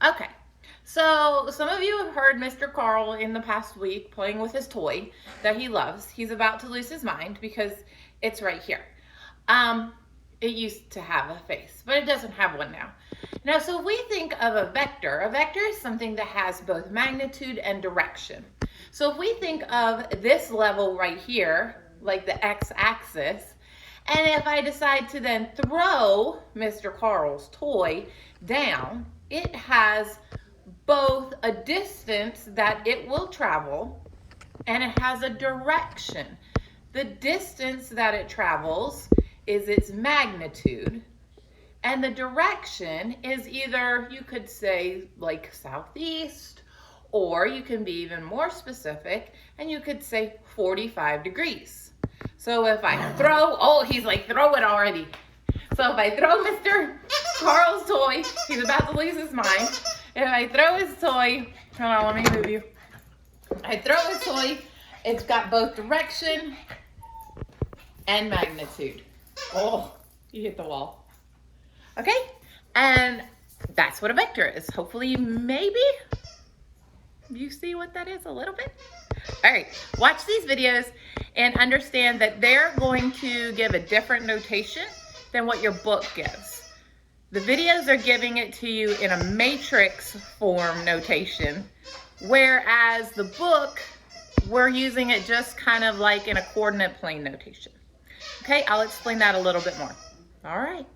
Okay, so some of you have heard Mr. Carl in the past week playing with his toy that he loves. He's about to lose his mind because it's right here. It used to have a face, but it doesn't have one now. Now, so if we think of a vector is something that has both magnitude and direction. So if we think of this level right here, like the x-axis, and if I decide to then throw Mr. Carl's toy down, it has both a distance that it will travel and it has a direction. The distance that it travels is its magnitude, and the direction is either, you could say, like southeast, or you can be even more specific and you could say 45 degrees. So if I throw, oh, he's like, throw it already. So if I throw Mr. Carl's toy, he's about to lose his mind. If I throw his toy, hold on, let me move you. I throw his toy, it's got both direction and magnitude. Oh, you hit the wall. Okay, and that's what a vector is. Hopefully, maybe you see what that is a little bit. All right, watch these videos and understand that they're going to give a different notation than what your book gives. The videos are giving it to you in a matrix form notation, whereas the book, we're using it just kind of like in a coordinate plane notation. Okay, I'll explain that a little bit more. All right.